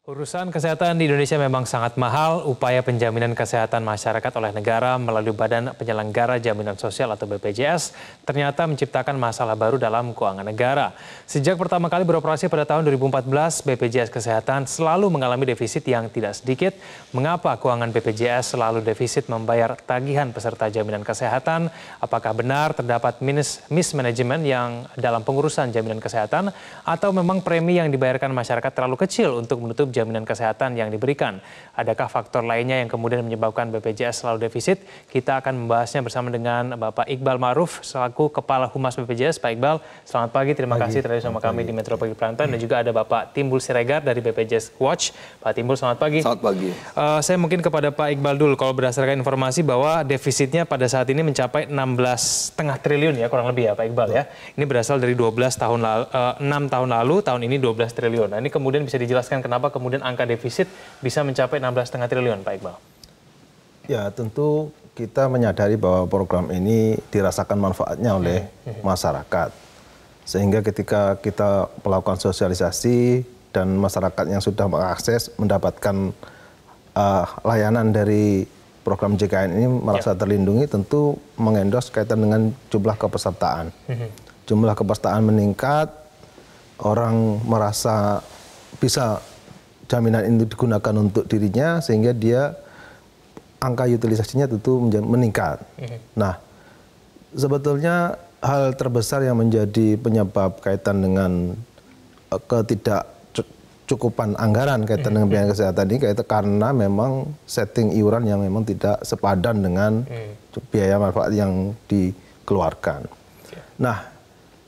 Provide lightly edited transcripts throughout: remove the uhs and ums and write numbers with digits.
Urusan kesehatan di Indonesia memang sangat mahal. Upaya penjaminan kesehatan masyarakat oleh negara melalui Badan Penyelenggara Jaminan Sosial atau BPJS ternyata menciptakan masalah baru dalam keuangan negara. Sejak pertama kali beroperasi pada tahun 2014, BPJS Kesehatan selalu mengalami defisit yang tidak sedikit. Mengapa keuangan BPJS selalu defisit membayar tagihan peserta jaminan kesehatan? Apakah benar terdapat mismanagement yang dalam pengurusan jaminan kesehatan? Atau memang premi yang dibayarkan masyarakat terlalu kecil untuk menutup jaminan kesehatan yang diberikan? Adakah faktor lainnya yang kemudian menyebabkan BPJS selalu defisit? Kita akan membahasnya bersama dengan Bapak Iqbal Ma'ruf selaku Kepala Humas BPJS. Pak Iqbal, selamat pagi. Terima kasih telah bersama kami di Metro Pagi Prime Time. Dan juga ada Bapak Timbul Siregar dari BPJS Watch. Pak Timbul, selamat pagi. Selamat pagi. Saya mungkin kepada Pak Iqbal dulu, kalau berdasarkan informasi bahwa defisitnya pada saat ini mencapai 16,5 triliun ya, kurang lebih ya Pak Iqbal ya. Ini berasal dari 6 tahun lalu, tahun ini 12 triliun. Nah, ini kemudian bisa dijelaskan kenapa kemudian angka defisit bisa mencapai 16,5 triliun, Pak Iqbal? Ya, tentu kita menyadari bahwa program ini dirasakan manfaatnya oleh masyarakat. Sehingga ketika kita melakukan sosialisasi dan masyarakat yang sudah mengakses mendapatkan layanan dari program JKN ini merasa terlindungi, tentu mengendos kaitan dengan jumlah kepesertaan. Jumlah kepesertaan meningkat, orang merasa bisa jaminan ini digunakan untuk dirinya, sehingga dia angka utilisasinya tentu meningkat. Nah, sebetulnya hal terbesar yang menjadi penyebab kaitan dengan ketidakcukupan anggaran kaitan dengan biaya kesehatan ini karena memang setting iuran yang memang tidak sepadan dengan biaya manfaat yang dikeluarkan. Nah,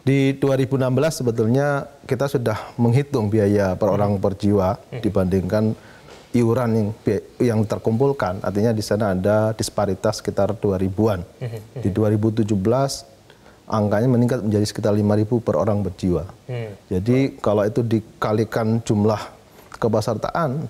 di 2016 sebetulnya kita sudah menghitung biaya per orang per jiwa dibandingkan iuran yang terkumpulkan. Artinya di sana ada disparitas sekitar 2.000-an. Di 2017 angkanya meningkat menjadi sekitar 5.000 per orang per jiwa. Jadi kalau itu dikalikan jumlah kepesertaan,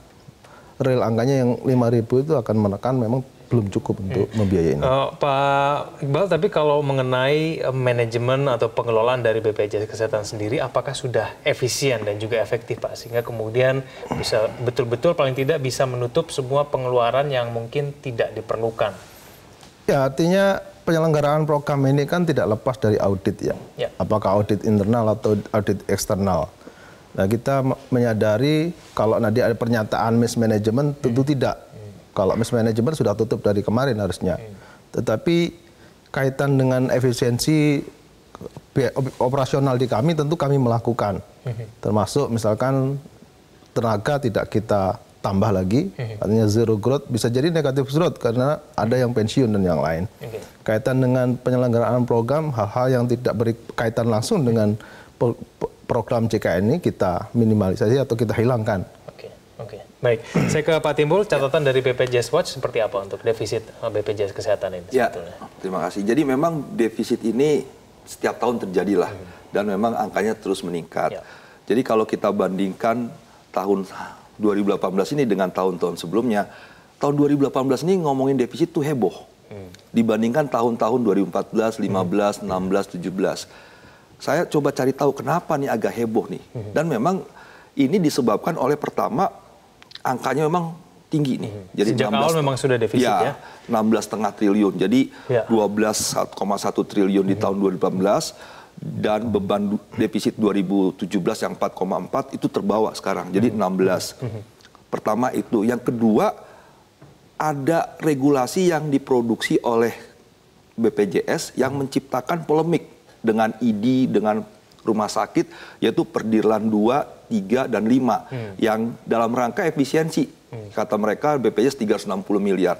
real angkanya yang 5.000 itu akan menekan memang belum cukup untuk membiayai ini. Pak Iqbal, tapi kalau mengenai manajemen atau pengelolaan dari BPJS Kesehatan sendiri, apakah sudah efisien dan juga efektif, Pak? Sehingga kemudian bisa betul-betul paling tidak bisa menutup semua pengeluaran yang mungkin tidak diperlukan. Ya, artinya penyelenggaraan program ini kan tidak lepas dari audit ya. Apakah audit internal atau audit eksternal. Nah, kita menyadari kalau nanti ada pernyataan mismanagement, tentu tidak. Kalau mismanagement sudah tutup dari kemarin harusnya. Tetapi kaitan dengan efisiensi operasional di kami tentu kami melakukan. Termasuk misalkan tenaga tidak kita tambah lagi, artinya zero growth, bisa jadi negatif growth karena ada yang pensiun dan yang lain. Kaitan dengan penyelenggaraan program, hal-hal yang tidak berkaitan langsung dengan program JKN ini kita minimalisasi atau kita hilangkan. Baik, saya ke Pak Timbul, catatan dari BPJS Watch seperti apa untuk defisit BPJS Kesehatan ini? Ya, terima kasih. Jadi memang defisit ini setiap tahun terjadilah dan memang angkanya terus meningkat. Jadi kalau kita bandingkan tahun 2018 ini dengan tahun-tahun sebelumnya, tahun 2018 ini ngomongin defisit tuh heboh dibandingkan tahun-tahun 2014, 15, 16, 17. Saya coba cari tahu kenapa nih agak heboh nih. Dan memang ini disebabkan oleh pertama angkanya memang tinggi nih. Jadi sejak awal memang sudah defisit ya? 16,5 triliun. Jadi 12,1 triliun di tahun 2018 dan beban defisit 2017 yang 4,4 itu terbawa sekarang. Jadi 16. Pertama itu. Yang kedua, ada regulasi yang diproduksi oleh BPJS yang menciptakan polemik dengan ID, dengan rumah sakit, yaitu Perdirlan 2, 3, dan 5 yang dalam rangka efisiensi. Kata mereka BPJS 360 miliar.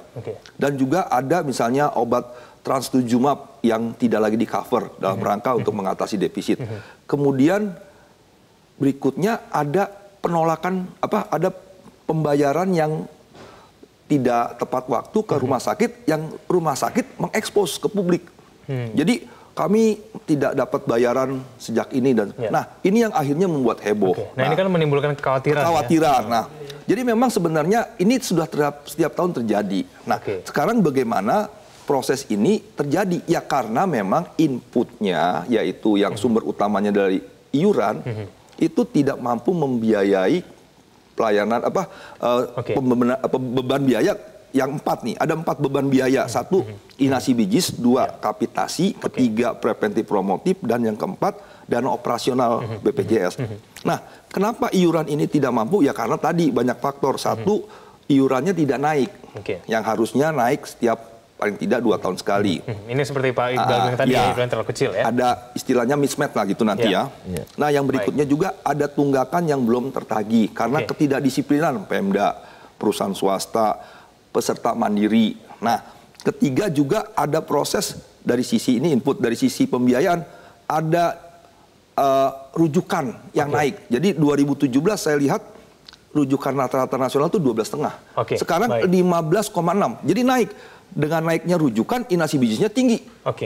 Dan juga ada misalnya obat Trastuzumab yang tidak lagi di-cover dalam rangka untuk mengatasi defisit. Kemudian berikutnya ada penolakan, ada pembayaran yang tidak tepat waktu ke rumah sakit, yang rumah sakit mengekspos ke publik. Jadi kami tidak dapat bayaran sejak ini dan nah ini yang akhirnya membuat heboh. Nah, ini kan menimbulkan kekhawatiran. Nah, jadi memang sebenarnya ini sudah setiap tahun terjadi. Nah, sekarang bagaimana proses ini terjadi? Ya karena memang inputnya, yaitu yang sumber utamanya dari iuran, itu tidak mampu membiayai pelayanan beban biaya yang 4 nih. Ada 4 beban biaya. 1 inasi bijis, 2 kapitasi, ketiga preventif promotif, dan yang keempat dana operasional BPJS. Nah, kenapa iuran ini tidak mampu? Ya karena tadi banyak faktor. 1, iurannya tidak naik. Yang harusnya naik setiap paling tidak 2 tahun sekali. Ini seperti Pak Iqbal yang tadi, iuran terlalu kecil ya. Ada istilahnya mismatch lah gitu nanti ya. Nah, yang berikutnya juga ada tunggakan yang belum tertagih karena ketidakdisiplinan Pemda, perusahaan swasta, peserta mandiri. Nah, ketiga juga ada proses dari sisi ini, input dari sisi pembiayaan, ada rujukan yang naik. Jadi 2017 saya lihat rujukan rata-rata nasional itu 12,5. Sekarang 15,6. Jadi naik. Dengan naiknya rujukan, inasi bijisnya tinggi.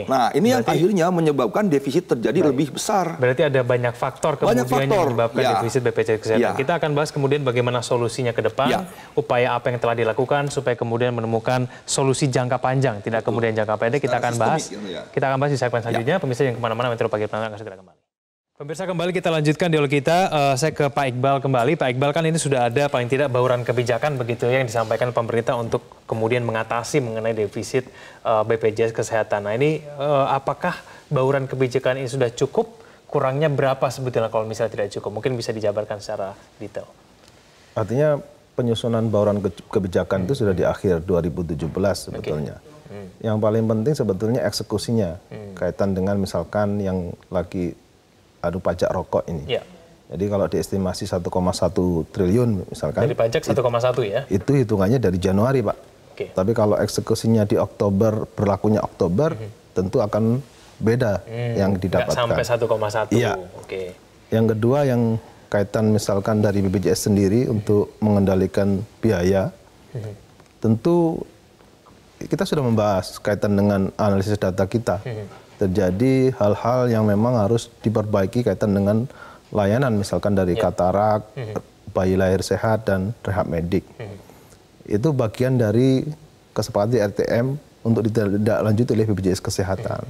Nah, ini yang akhirnya menyebabkan defisit terjadi lebih besar. Berarti ada banyak faktor kemudian yang menyebabkan defisit BPJS Kesehatan. Kita akan bahas kemudian bagaimana solusinya ke depan, upaya apa yang telah dilakukan supaya kemudian menemukan solusi jangka panjang, tidak kemudian jangka pendek. Kita akan bahas. Kita akan bahas di segmen selanjutnya. Pemirsa yang kemana-mana, Metro Pagi Pranata akan segera kembali. Pemirsa, kembali kita lanjutkan dialog kita. Saya ke Pak Iqbal kembali. Pak Iqbal, kan ini sudah ada paling tidak bauran kebijakan begitu ya yang disampaikan pemerintah untuk kemudian mengatasi mengenai defisit BPJS Kesehatan. Nah, ini apakah bauran kebijakan ini sudah cukup? Kurangnya berapa sebetulnya kalau misalnya tidak cukup? Mungkin bisa dijabarkan secara detail. Artinya penyusunan bauran kebijakan itu sudah di akhir 2017 sebetulnya. Yang paling penting sebetulnya eksekusinya. Kaitan dengan misalkan yang lagi adu pajak rokok ini. Jadi kalau diestimasi 1,1 triliun misalkan. Dari pajak 1,1 ya? Itu hitungannya dari Januari, Pak. Tapi kalau eksekusinya di Oktober, berlakunya Oktober, tentu akan beda yang didapatkan. Nggak sampai 1,1. Iya. Yang kedua yang kaitan misalkan dari BPJS sendiri untuk mengendalikan biaya, tentu kita sudah membahas kaitan dengan analisis data kita. Terjadi hal-hal yang memang harus diperbaiki kaitan dengan layanan misalkan dari katarak, bayi lahir sehat, dan rehab medik. Itu bagian dari kesepakatan RTM untuk ditindaklanjuti oleh BPJS Kesehatan.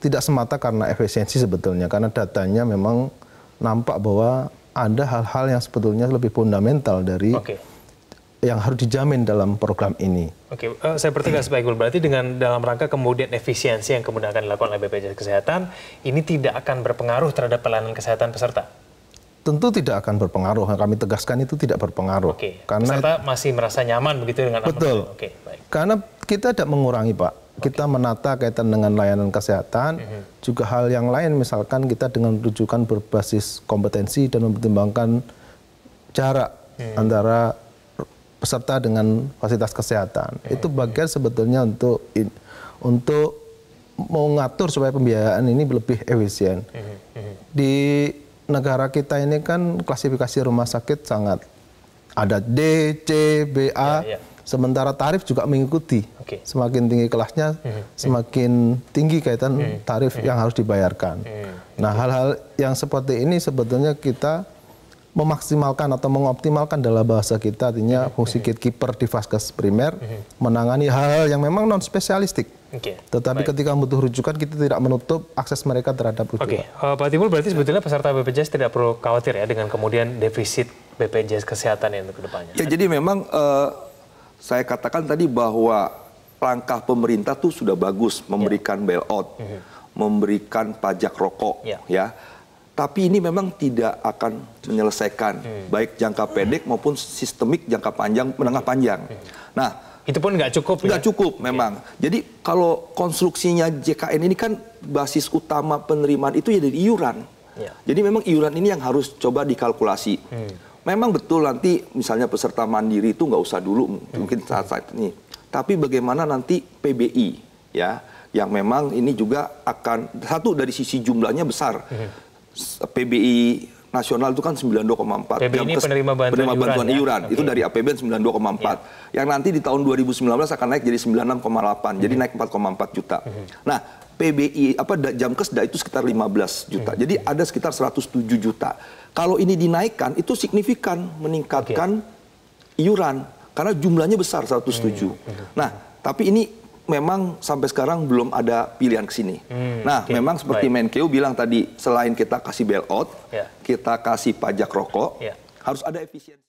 Tidak semata karena efisiensi sebetulnya, karena datanya memang nampak bahwa ada hal-hal yang sebetulnya lebih fundamental dari yang harus dijamin dalam program ini. Saya pertegas Pak Iqbal, berarti dengan dalam rangka kemudian efisiensi yang kemudian akan dilakukan oleh BPJS Kesehatan, ini tidak akan berpengaruh terhadap pelayanan kesehatan peserta? Tentu tidak akan berpengaruh, kami tegaskan itu tidak berpengaruh. Karena peserta masih merasa nyaman begitu dengan betul. Karena kita tidak mengurangi, Pak. Kita menata kaitan dengan layanan kesehatan, juga hal yang lain misalkan kita dengan rujukan berbasis kompetensi dan mempertimbangkan jarak antara peserta dengan fasilitas kesehatan. Itu bagian sebetulnya untuk mengatur supaya pembiayaan ini lebih efisien. Di negara kita ini kan klasifikasi rumah sakit sangat ada D, C, B, A, sementara tarif juga mengikuti. Semakin tinggi kelasnya, semakin tinggi kaitan tarif yang harus dibayarkan. Nah, hal-hal yang seperti ini sebetulnya kita memaksimalkan atau mengoptimalkan dalam bahasa kita, artinya fungsi gatekeeper di vaskes primer menangani hal-hal yang memang non spesialistik. Tetapi ketika butuh rujukan, kita tidak menutup akses mereka terhadap rujukan. Pak Timbul, berarti sebetulnya peserta BPJS tidak perlu khawatir ya dengan kemudian defisit BPJS Kesehatan yang ke depannya. Ya, jadi memang saya katakan tadi bahwa langkah pemerintah tuh sudah bagus memberikan bailout, memberikan pajak rokok, ya. Tapi ini memang tidak akan menyelesaikan baik jangka pendek maupun sistemik jangka panjang, menengah panjang. Nah, itu pun nggak cukup. Nggak cukup memang. Jadi kalau konstruksinya JKN ini kan basis utama penerimaan itu ya dari iuran. Jadi memang iuran ini yang harus coba dikalkulasi. Memang betul nanti misalnya peserta mandiri itu nggak usah dulu mungkin saat ini. Tapi bagaimana nanti PBI ya, yang memang ini juga akan satu dari sisi jumlahnya besar. PBI nasional itu kan 92,4. PBI ini penerima bantuan iuran. Itu dari APBN 92,4. Yang nanti di tahun 2019 akan naik jadi 96,8. Jadi naik 4,4 juta. Nah, PBI Jamkesda itu sekitar 15 juta. Jadi ada sekitar 107 juta. Kalau ini dinaikkan itu signifikan meningkatkan iuran karena jumlahnya besar 107. Nah, tapi ini memang sampai sekarang belum ada pilihan ke sini. Memang seperti Menkeu bilang tadi, selain kita kasih bailout, kita kasih pajak rokok, Harus ada efisiensi.